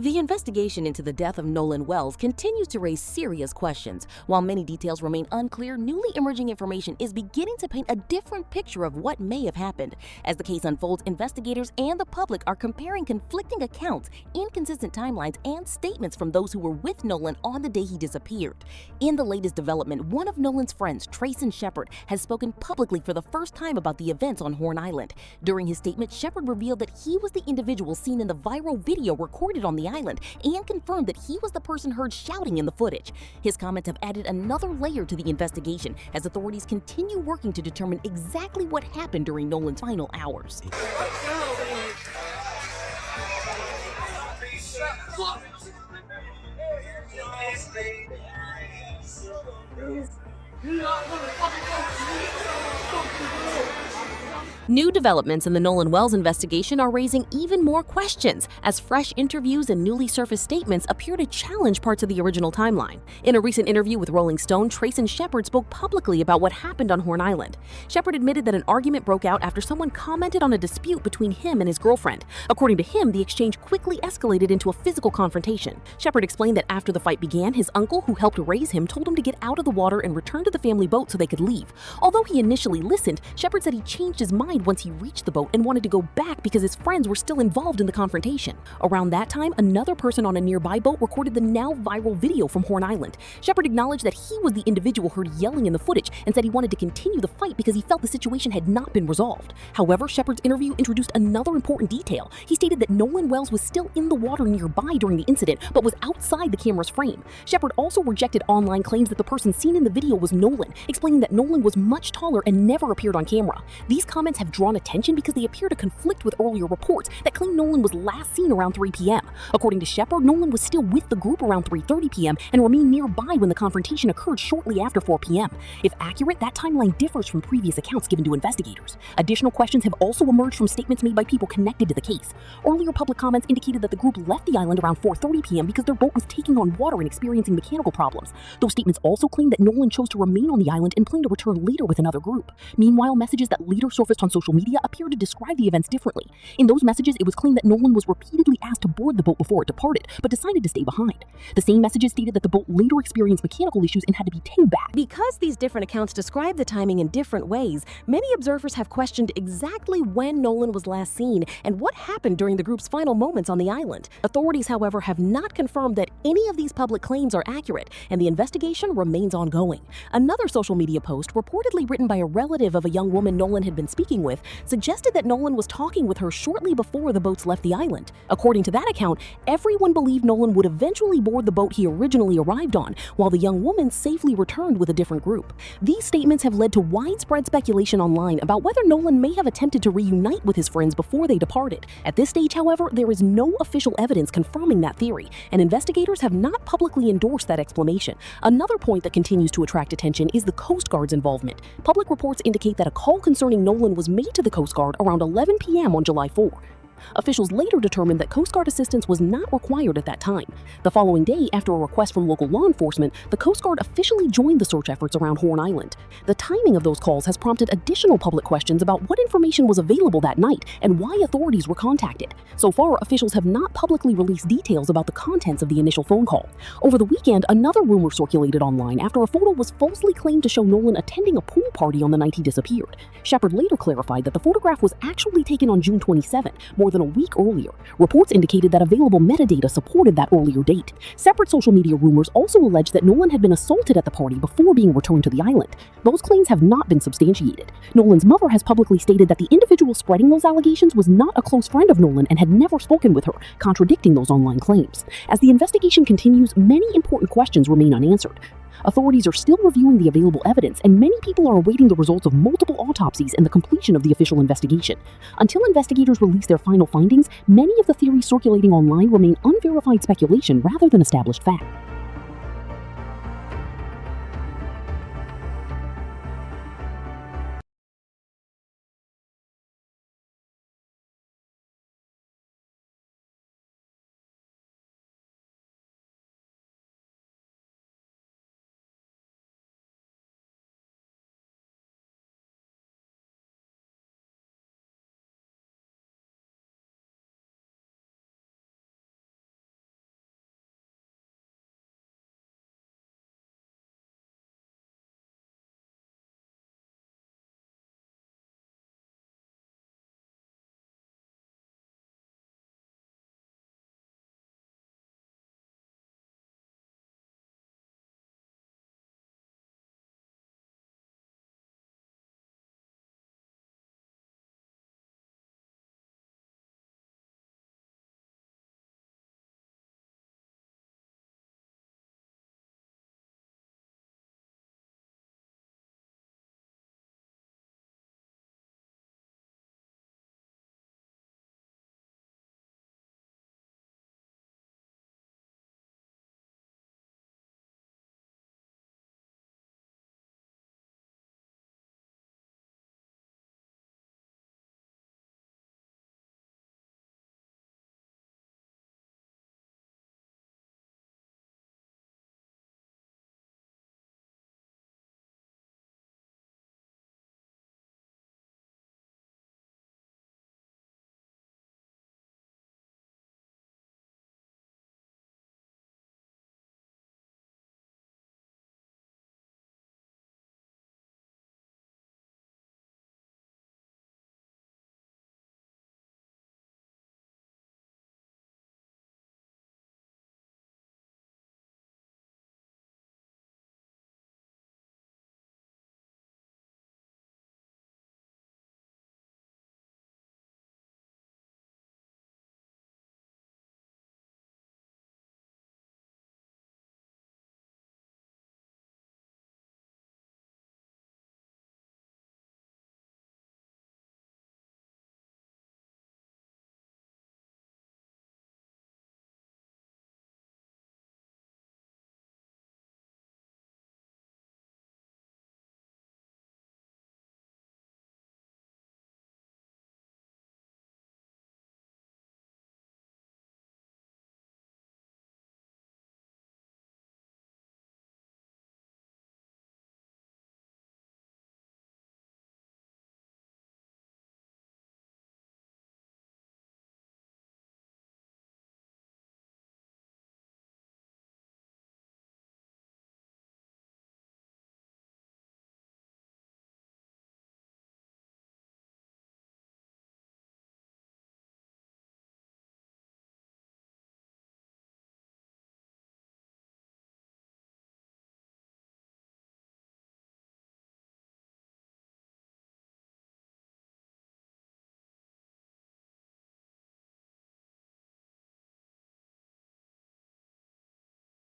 The investigation into the death of Nolan Wells continues to raise serious questions. While many details remain unclear, newly emerging information is beginning to paint a different picture of what may have happened. As the case unfolds, investigators and the public are comparing conflicting accounts, inconsistent timelines, and statements from those who were with Nolan on the day he disappeared. In the latest development, one of Nolan's friends, Trayson Shepard, has spoken publicly for the first time about the events on Horn Island. During his statement, Shepard revealed that he was the individual seen in the viral video recorded on the island and confirmed that he was the person heard shouting in the footage. His comments have added another layer to the investigation as authorities continue working to determine exactly what happened during Nolan's final hours. New developments in the Nolan Wells investigation are raising even more questions as fresh interviews and newly surfaced statements appear to challenge parts of the original timeline. In a recent interview with Rolling Stone, Trayson Shepard spoke publicly about what happened on Horn Island. Shepard admitted that an argument broke out after someone commented on a dispute between him and his girlfriend. According to him, the exchange quickly escalated into a physical confrontation. Shepard explained that after the fight began, his uncle, who helped raise him, told him to get out of the water and return to the family boat so they could leave. Although he initially listened, Shepard said he changed his mind once he reached the boat and wanted to go back because his friends were still involved in the confrontation. Around that time, another person on a nearby boat recorded the now viral video from Horn Island. Shepard acknowledged that he was the individual heard yelling in the footage and said he wanted to continue the fight because he felt the situation had not been resolved. However, Shepard's interview introduced another important detail. He stated that Nolan Wells was still in the water nearby during the incident, but was outside the camera's frame. Shepard also rejected online claims that the person seen in the video was Nolan, explaining that Nolan was much taller and never appeared on camera. These comments have drawn attention because they appear to conflict with earlier reports that claim Nolan was last seen around 3 p.m. According to Shepard, Nolan was still with the group around 3:30 p.m. and remained nearby when the confrontation occurred shortly after 4 p.m. If accurate, that timeline differs from previous accounts given to investigators. Additional questions have also emerged from statements made by people connected to the case. Earlier public comments indicated that the group left the island around 4:30 p.m. because their boat was taking on water and experiencing mechanical problems. Those statements also claim that Nolan chose to remain on the island and planned to return later with another group. Meanwhile, messages that later surfaced on social media appear to describe the events differently. In those messages, it was claimed that Nolan was repeatedly asked to board the boat before it departed, but decided to stay behind. The same messages stated that the boat later experienced mechanical issues and had to be towed back. Because these different accounts describe the timing in different ways, many observers have questioned exactly when Nolan was last seen and what happened during the group's final moments on the island. Authorities, however, have not confirmed that any of these public claims are accurate, and the investigation remains ongoing. Another social media post, reportedly written by a relative of a young woman Nolan had been speaking with, suggested that Nolan was talking with her shortly before the boats left the island. According to that account, everyone believed Nolan would eventually board the boat he originally arrived on, while the young woman safely returned with a different group. These statements have led to widespread speculation online about whether Nolan may have attempted to reunite with his friends before they departed. At this stage, however, there is no official evidence confirming that theory, and investigators have not publicly endorsed that explanation. Another point that continues to attract attention is the Coast Guard's involvement. Public reports indicate that a call concerning Nolan was made to the Coast Guard around 11 p.m. on July 4. Officials later determined that Coast Guard assistance was not required at that time. The following day, after a request from local law enforcement, the Coast Guard officially joined the search efforts around Horn Island. The timing of those calls has prompted additional public questions about what information was available that night and why authorities were contacted. So far, officials have not publicly released details about the contents of the initial phone call. Over the weekend, another rumor circulated online after a photo was falsely claimed to show Nolan attending a pool party on the night he disappeared. Shepard later clarified that the photograph was actually taken on June 27, more than a week earlier. Reports indicated that available metadata supported that earlier date. Separate social media rumors also alleged that Nolan had been assaulted at the party before being returned to the island. Those claims have not been substantiated. Nolan's mother has publicly stated that the individual spreading those allegations was not a close friend of Nolan and had never spoken with her, contradicting those online claims. As the investigation continues, many important questions remain unanswered. Authorities are still reviewing the available evidence, and many people are awaiting the results of multiple autopsies and the completion of the official investigation. Until investigators release their final findings, many of the theories circulating online remain unverified speculation rather than established fact.